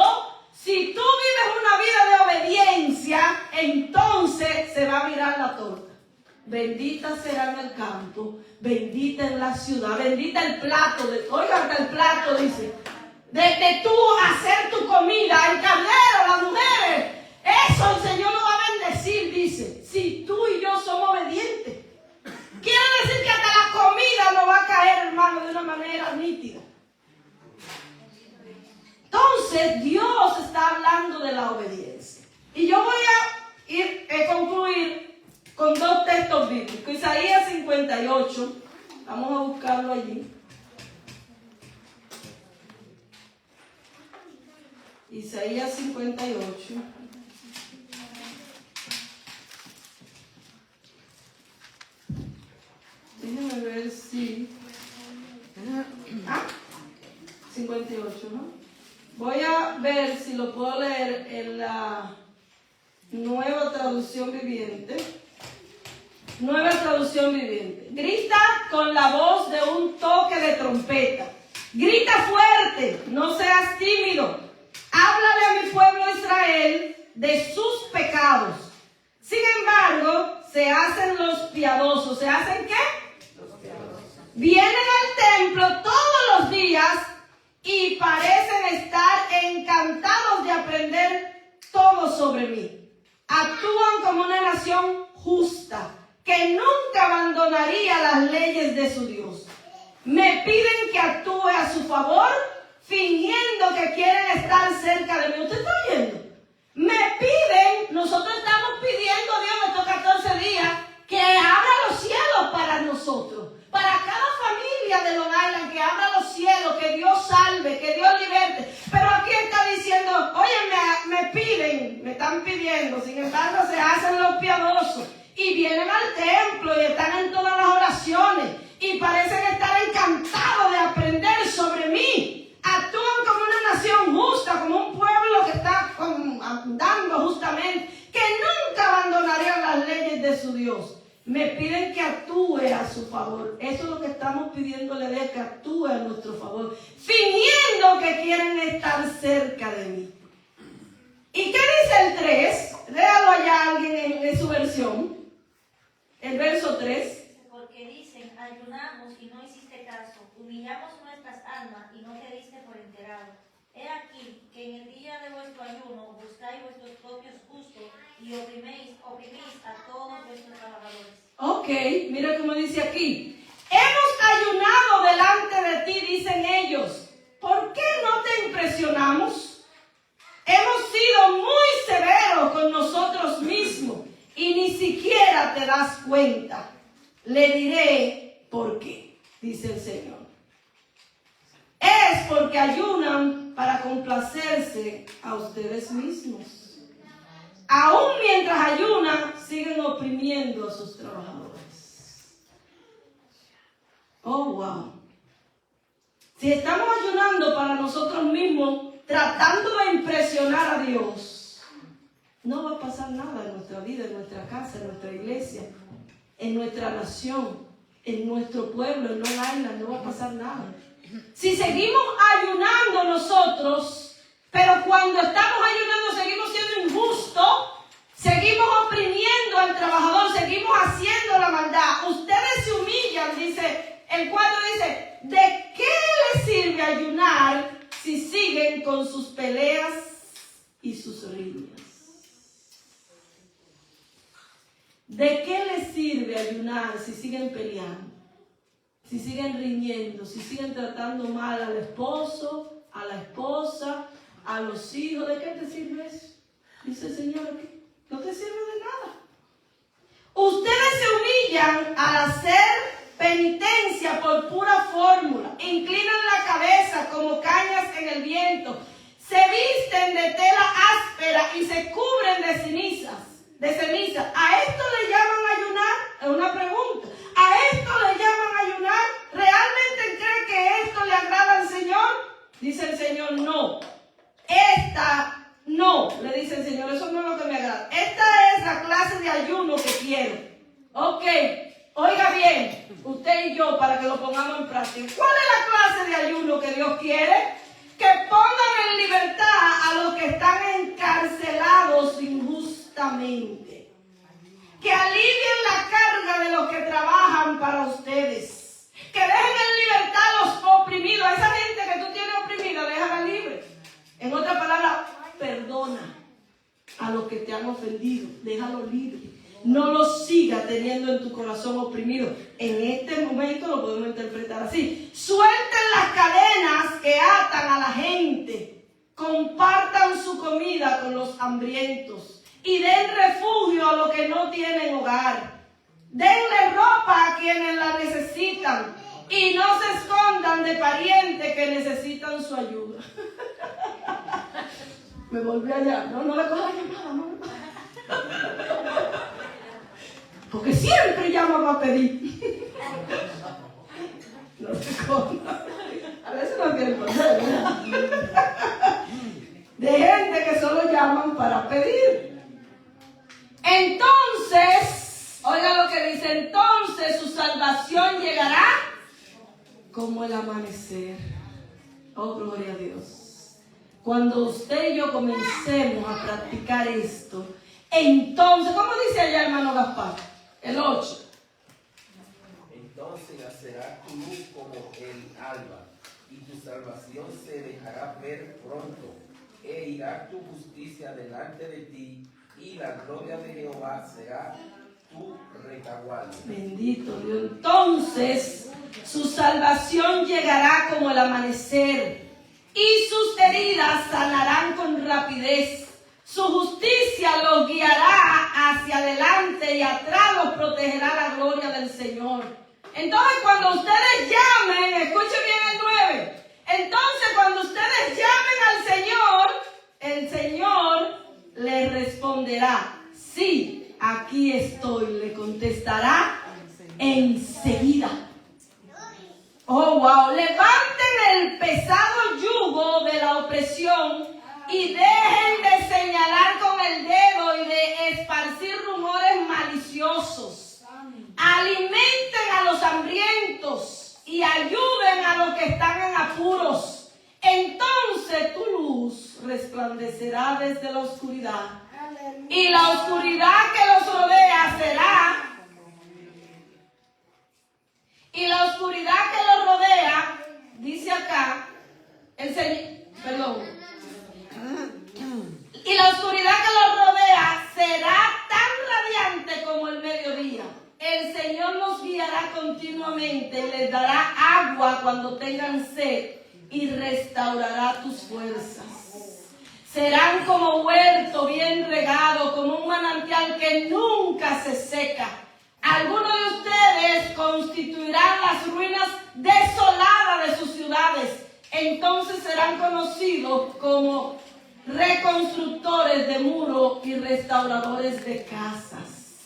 si tú vives una vida de obediencia, entonces se va a virar la torta. Bendita será en el campo, bendita en la ciudad, bendita el plato, oiga, hasta el plato dice, de tú hacer tu comida, el caldero, las mujeres, eso el Señor lo va a bendecir, dice, si tú y yo somos obedientes. Quiere decir que hasta la comida nos va a caer, hermano, de una manera nítida. Entonces, Dios está hablando de la obediencia. Y yo voy a concluir con dos textos bíblicos. Isaías 58, vamos a buscarlo allí. Isaías 58. Déjenme ver si... 58, ¿no? Voy a ver si lo puedo leer en la Nueva Traducción Viviente. Nueva Traducción Viviente. Grita con la voz de un toque de trompeta. Grita fuerte, no seas tímido. Háblale a mi pueblo Israel de sus pecados. Sin embargo, se hacen los piadosos. ¿Se hacen qué? Los piadosos. Vienen al templo todos los días y parecen estar encantados de aprender todo sobre mí. Actúan como una nación justa, que nunca abandonaría las leyes de su Dios. Me piden que actúe a su favor, fingiendo que quieren estar cerca de mí. ¿Usted está oyendo? Me piden, nosotros estamos pidiendo a Dios en estos 14 días que abra los cielos para nosotros. Para cada familia de Long Island, que abra los cielos, que Dios salve, que Dios liberte. Pero aquí está diciendo, oye, me piden, me están pidiendo, sin embargo se hacen los piadosos. Y vienen al templo y están en todas las oraciones y parecen estar encantados de aprender sobre mí. Actúan como una nación justa, como un pueblo que está andando justamente, que nunca abandonarían las leyes de su Dios. Me piden que actúe a su favor. Eso es lo que estamos pidiéndole a Dios, que actúe a nuestro favor, fingiendo que quieren estar cerca de mí. ¿Y qué dice el 3? Léalo allá alguien en su versión. El verso 3. Porque dicen, ayunamos y no hiciste caso, humillamos nuestras almas y no te diste por enterado. He aquí que en el día de vuestro ayuno buscáis vuestros propios gustos y oprimís a todos vuestros trabajadores. Ok, mira cómo dice aquí. Hemos ayunado delante de ti, dicen ellos. ¿Por qué no te impresionamos? Hemos sido muy severos con nosotros mismos y ni siquiera te das cuenta. Le diré por qué, dice el Señor. Es porque ayunan para complacerse a ustedes mismos. Aún mientras ayunan, siguen oprimiendo a sus trabajadores. Oh, wow. Si estamos ayunando para nosotros mismos, tratando de impresionar a Dios, no va a pasar nada en nuestra vida, en nuestra casa, en nuestra iglesia, en nuestra nación, en nuestro pueblo, en Long Island, no va a pasar nada. Si seguimos ayunando nosotros, pero cuando estamos ayunando seguimos siendo injustos, seguimos oprimiendo al trabajador, seguimos haciendo la maldad, ustedes se humillan, dice, el cuadro dice, ¿de qué les sirve ayunar si siguen con sus peleas y sus riñas? ¿De qué les sirve ayunar si siguen peleando? si siguen riñendo, si siguen tratando mal al esposo, a la esposa, a los hijos, ¿de qué te sirve eso? Dice el Señor aquí, no te sirve de nada. Ustedes se humillan al hacer penitencia por pura fórmula, inclinan la cabeza como cañas en el viento, se visten de tela áspera y se cubren de ceniza. ¿A esto le llaman ayunar? Es una pregunta. ¿A esto le llaman ayunar? ¿Realmente cree que esto le agrada al Señor? Dice el Señor, no. Esta no, le dice el Señor, eso no es lo que me agrada. Esta es la clase de ayuno que quiero. Ok, oiga bien, usted y yo, para que lo pongamos en práctica. ¿Cuál es la clase de ayuno que Dios quiere? Que pongan en libertad a los que están encarcelados injustamente. Que alivien la carga de los que trabajan para ustedes. Que dejen en libertad a los oprimidos. A esa gente que tú tienes oprimida, déjala libre. En otras palabras, perdona a los que te han ofendido. Déjalo libre. No los sigas teniendo en tu corazón oprimido. En este momento lo podemos interpretar así. Suelten las cadenas que atan a la gente. Compartan su comida con los hambrientos. Y den refugio a los que no tienen hogar. Denle ropa a quienes la necesitan. Y no se escondan de parientes que necesitan su ayuda. Me volví allá. No le cojas llamada, no. Porque siempre llama para pedir. No se esconda. A veces no quieren poner, ¿verdad? De gente que solo llaman para pedir. Entonces, oiga lo que dice, entonces su salvación llegará como el amanecer. Oh, gloria a Dios. Cuando usted y yo comencemos a practicar esto, entonces, ¿cómo dice allá hermano Gaspar? El 8. Entonces nacerá tu luz como el alba, y tu salvación se dejará ver pronto, e irá tu justicia delante de ti, y la gloria de Jehová será tu retaguardia. Bendito Dios. Entonces su salvación llegará como el amanecer, y sus heridas sanarán con rapidez. Su justicia los guiará hacia adelante y atrás los protegerá la gloria del Señor. Entonces cuando ustedes llamen, escuchen bien el 9. Entonces cuando ustedes llamen al Señor, el Señor les responderá. Sí, aquí estoy, le contestará enseguida. Oh, wow. Levanten el pesado yugo de la opresión y dejen de señalar con el dedo y de esparcir rumores maliciosos. Alimenten a los hambrientos y ayuden a los que están en apuros. Entonces tu luz resplandecerá desde la oscuridad. Y la oscuridad que los rodea será... Y la oscuridad que los rodea, dice acá, el Señor, perdón. Y la oscuridad que los rodea será tan radiante como el mediodía. El Señor los guiará continuamente y les dará agua cuando tengan sed y restaurará tus fuerzas. Serán como huerto bien regado, como un manantial que nunca se seca. Algunos de ustedes constituirán las ruinas desoladas de sus ciudades. Entonces serán conocidos como reconstructores de muros y restauradores de casas.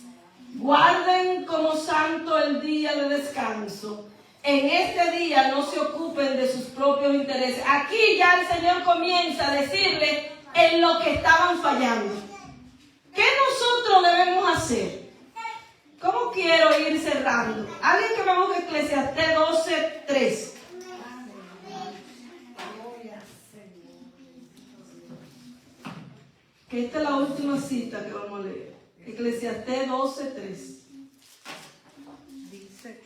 Guarden como santo el día de descanso. En este día no se ocupen de sus propios intereses. Aquí ya el Señor comienza a decirle en lo que estaban fallando. ¿Qué nosotros debemos hacer? ¿Cómo quiero ir cerrando? Alguien que me busque Eclesiastés 12:3. Que esta es la última cita que vamos a leer. Eclesiastés 12:3. Dice,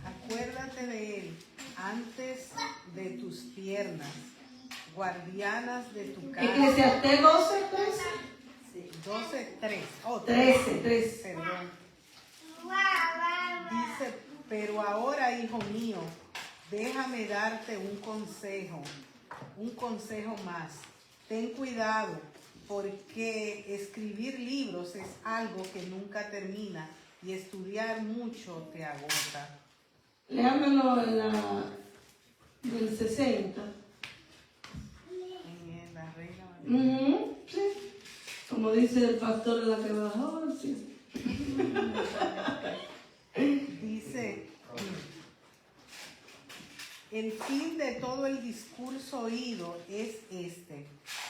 acuérdate de él antes de tus piernas, guardianas de tu casa. Eclesiastés 12:3. Sí, 12:3. Oh, 13. Perdón. Dice, Pero ahora, hijo mío, déjame darte un consejo más. Ten cuidado, porque escribir libros es algo que nunca termina y estudiar mucho te agota. Léamelo en la del 60. En la Reina Valera. Sí. Como dice el pastor de la que bajó, sí. Dice, el fin de todo el discurso oído es este: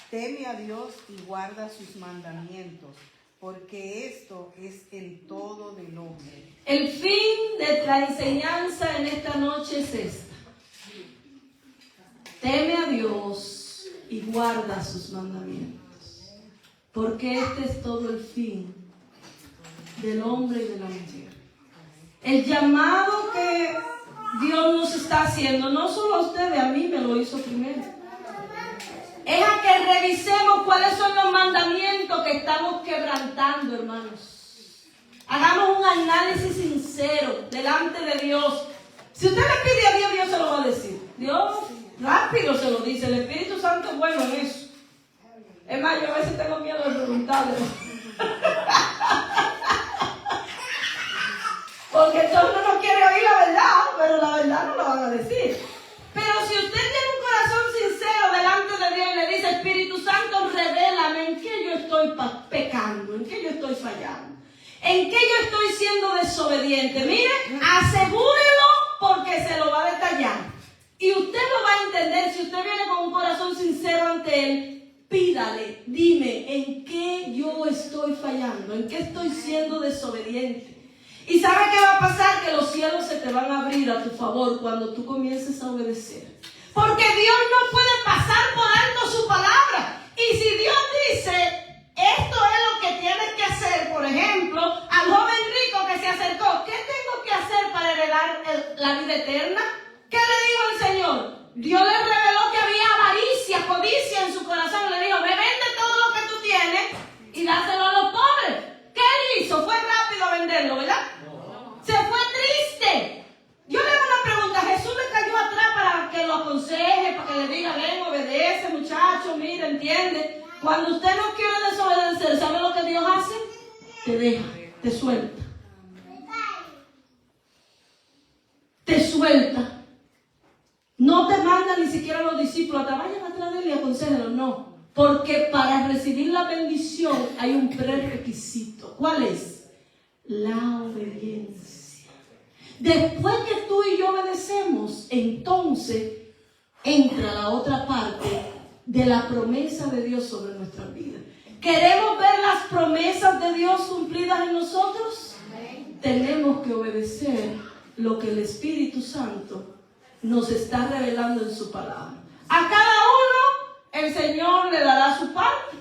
teme a Dios y guarda sus mandamientos, porque esto es el todo del hombre. El fin de la enseñanza en esta noche es esta: teme a Dios y guarda sus mandamientos, porque este es todo el fin del hombre y de la mujer. El llamado que Dios nos está haciendo, no solo a ustedes, a mí me lo hizo primero, es a que revisemos cuáles son los mandamientos que estamos quebrantando, hermanos. Hagamos un análisis sincero delante de Dios. Si usted le pide a Dios, Dios se lo va a decir. Dios rápido se lo dice. El Espíritu Santo es bueno en eso. Es más, yo a veces tengo miedo de preguntarle. Porque todo uno no quiere oír la verdad, pero la verdad no la van a decir. Pero si usted tiene un corazón sincero delante de Dios y le dice: Espíritu Santo, revélame en qué yo estoy pecando, en qué yo estoy fallando, en qué yo estoy siendo desobediente. Mire, asegúrelo, porque se lo va a detallar. Y usted lo va a entender. Si usted viene con un corazón sincero ante Él, pídale: dime en qué yo estoy fallando, en qué estoy siendo desobediente. Y ¿sabe qué va a pasar? Que los cielos se te van a abrir a tu favor cuando tú comiences a obedecer. Porque Dios no puede pasar por alto su palabra. Y si Dios dice: esto es lo que tienes que hacer, por ejemplo, al joven rico que se acercó, ¿qué tengo que hacer para heredar la vida eterna? ¿Qué le dijo el Señor? Dios le reveló que había avaricia, codicia en su corazón. Le dijo: ve, vende todo lo que tú tienes y dáselo a los pobres. ¿Qué él hizo? Fue rápido a venderlo, ¿verdad? Se fue triste. Yo le hago una pregunta: ¿Jesús le cayó atrás para que lo aconseje, para que le diga: ven, obedece, muchacho, mira, entiende? Cuando usted no quiere desobedecer, ¿sabe lo que Dios hace? Te deja, te suelta. Te suelta. No te manda ni siquiera a los discípulos: vayan atrás de él y aconséjenlo. No, porque para recibir la bendición hay un prerequisito. ¿Cuál es? La obediencia. Después que tú y yo obedecemos, entonces entra la otra parte de la promesa de Dios sobre nuestra vida. ¿Queremos ver las promesas de Dios cumplidas en nosotros? Tenemos que obedecer lo que el Espíritu Santo nos está revelando en su palabra. A cada uno el Señor le dará su parte.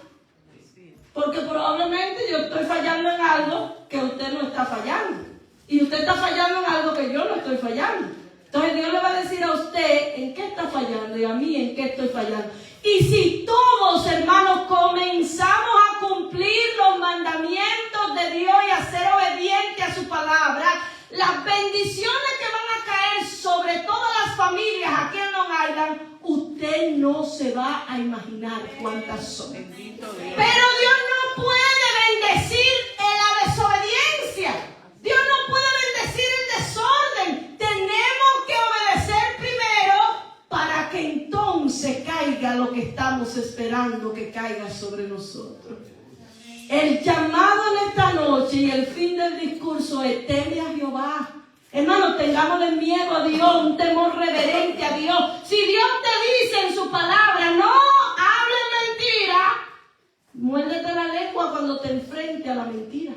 Porque probablemente yo estoy fallando en algo que usted no está fallando. Y usted está fallando en algo que yo no estoy fallando. Entonces Dios le va a decir a usted en qué está fallando y a mí en qué estoy fallando. Y si todos, hermanos, comenzamos a cumplir los mandamientos de Dios y a ser obedientes a su palabra, las bendiciones que van a caer sobre todas las familias aquí en Long Island, usted no se va a imaginar cuántas son. Pero Dios no puede bendecir la desobediencia. Dios no puede bendecir el desorden. Tenemos que obedecer primero para que entonces caiga lo que estamos esperando que caiga sobre nosotros. El llamado en esta noche y el fin del discurso es: teme a Jehová. Hermanos, tengámosle miedo a Dios, un temor reverente a Dios. Si Dios te dice en su palabra: no hables mentira, muérdete la lengua cuando te enfrente a la mentira.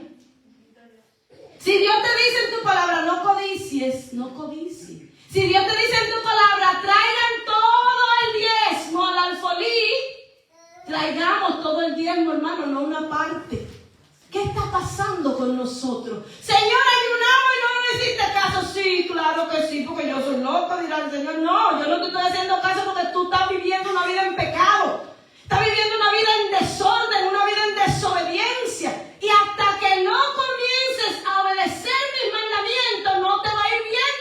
Si Dios te dice en tu palabra: no codicies, no codicies. Si Dios te dice en tu palabra: traigan todo el diezmo al alfolí, traigamos todo el diezmo, hermano, no una parte. ¿Qué está pasando con nosotros? Señor, ayunamos y no me hiciste caso. Sí, claro que sí, porque yo soy loco, dirá el Señor. No, yo no te estoy haciendo caso porque tú estás viviendo una vida en pecado. Estás viviendo una vida en desorden, una vida en desobediencia. Y hasta que no comiences a obedecer mis mandamientos, no te va a ir bien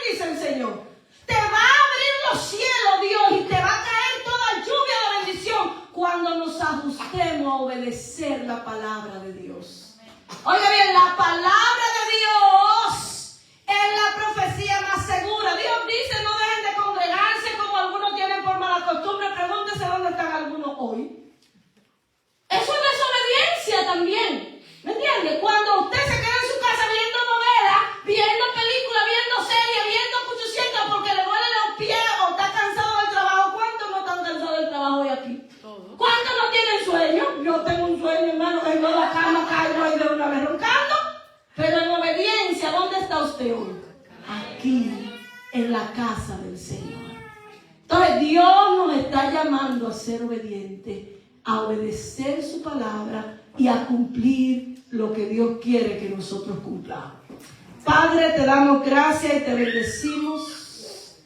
obedecer la palabra de Dios. Oiga bien, la palabra de Dios es la profecía más segura. Dios dice, no dejen de congregarse como algunos tienen por mala costumbre. Pregúntese dónde están algunos hoy. Eso es desobediencia también. ¿Me entiende? Cuando usted se queda en su casa viendo novelas, viendo películas, viendo series, viendo 800 porque le duelen los pies o está cansado del trabajo. ¿Cuántos no están cansados del trabajo hoy aquí? ¿Cuántos no tienen sueño? Yo tengo un sueño, hermano, vengo a la cama, caigo ahí de una vez roncando. Pero en obediencia, ¿dónde está usted hoy? Aquí, en la casa del Señor. Entonces Dios nos está llamando a ser obedientes, a obedecer su palabra y a cumplir lo que Dios quiere que nosotros cumplamos. Padre, te damos gracias y te bendecimos.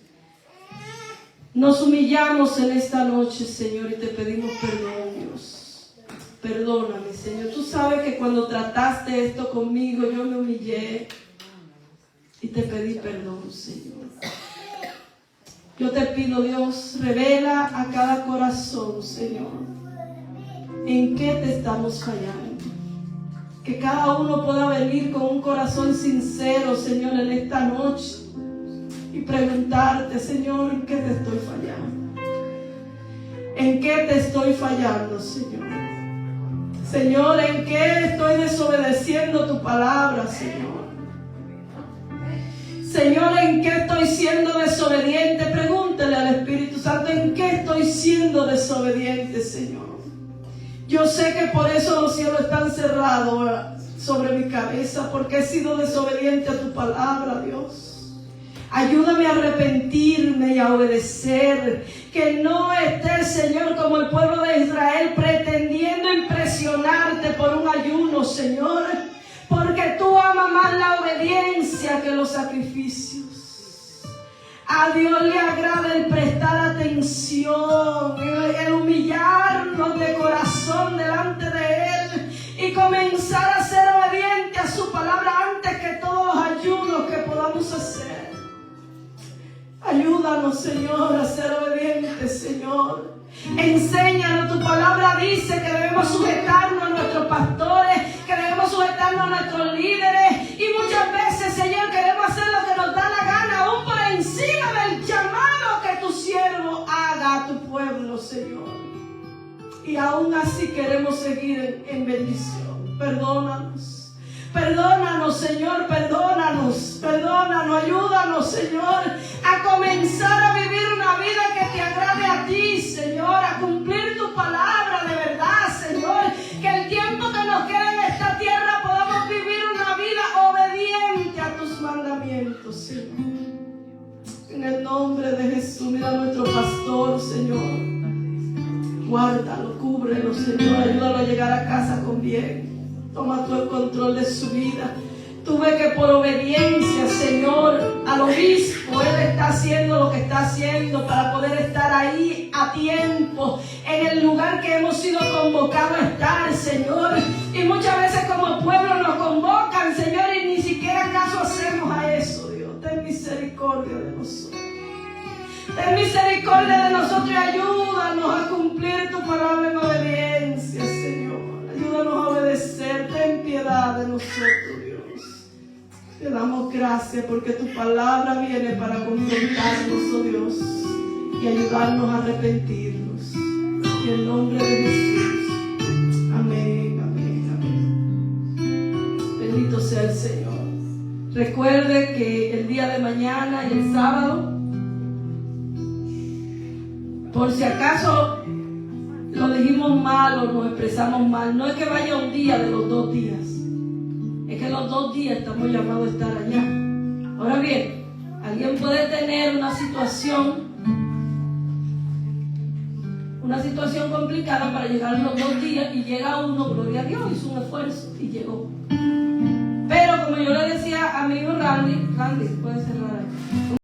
Nos humillamos en esta noche, Señor, y te pedimos perdón, Dios. Perdóname, Señor. Tú sabes que cuando trataste esto conmigo, yo me humillé y te pedí perdón, Señor. Yo te pido, Dios, revela a cada corazón, Señor, en qué te estamos fallando. Que cada uno pueda venir con un corazón sincero, Señor, en esta noche y preguntarte, Señor, ¿en qué te estoy fallando? ¿En qué te estoy fallando, Señor? Señor, ¿en qué estoy desobedeciendo tu palabra, Señor? Señor, ¿en qué estoy siendo desobediente? Pregúntele al Espíritu Santo, ¿en qué estoy siendo desobediente, Señor? Yo sé que por eso los cielos están cerrados sobre mi cabeza, porque he sido desobediente a tu palabra, Dios. Ayúdame a arrepentirme y a obedecer. Que no esté, Señor, como el pueblo de Israel pretendiendo impresionarte por un ayuno, Señor. Porque tú amas más la obediencia que los sacrificios. A Dios le agrada el prestar atención, el humillarnos de corazón delante de Él y comenzar a ser obediente a su palabra antes que todos los ayunos que podamos hacer. Ayúdanos, Señor, a ser obedientes, Señor. Enséñanos, tu palabra dice que debemos sujetarnos a nuestros pastores, que debemos sujetarnos a nuestros líderes, y muchas veces, Señor, queremos hacer lo que nos da la gana, aún por encima del llamado que tu siervo haga a tu pueblo, Señor. Y aún así queremos seguir en bendición. Perdónanos. Perdónanos, Señor, perdónanos, ayúdanos, Señor, a comenzar a vivir una vida que te agrade a ti, Señor, a cumplir tu palabra de verdad, Señor, que el tiempo que nos queda en esta tierra podamos vivir una vida obediente a tus mandamientos, Señor. En el nombre de Jesús, mira a nuestro pastor, Señor, guárdalo, cúbrelo, Señor, ayúdalo a llegar a casa con bien. Toma tú el control de su vida. Tú ves que por obediencia, Señor, al obispo, él está haciendo lo que está haciendo para poder estar ahí a tiempo, en el lugar que hemos sido convocados a estar, Señor. Y muchas veces como pueblo nos convocan, Señor, y ni siquiera caso hacemos a eso, Dios. Ten misericordia de nosotros. Ten misericordia de nosotros y ayúdanos a cumplir tu palabra en obediencia, Señor. Ayúdanos a obedecer, ten piedad de nosotros, Dios. Te damos gracias porque tu palabra viene para confrontarnos, oh Dios, y ayudarnos a arrepentirnos. En el nombre de Jesús. Amén, amén, amén. Bendito sea el Señor. Recuerde que el día de mañana y el sábado, por si acaso lo dijimos mal o nos expresamos mal, no es que vaya un día de los 2 días, es que los 2 días estamos llamados a estar allá. Ahora bien, alguien puede tener una situación complicada para llegar a los 2 días y llega uno, gloria a Dios, hizo un esfuerzo y llegó. Pero como yo le decía a mi hijo Randy, puede cerrar ahí.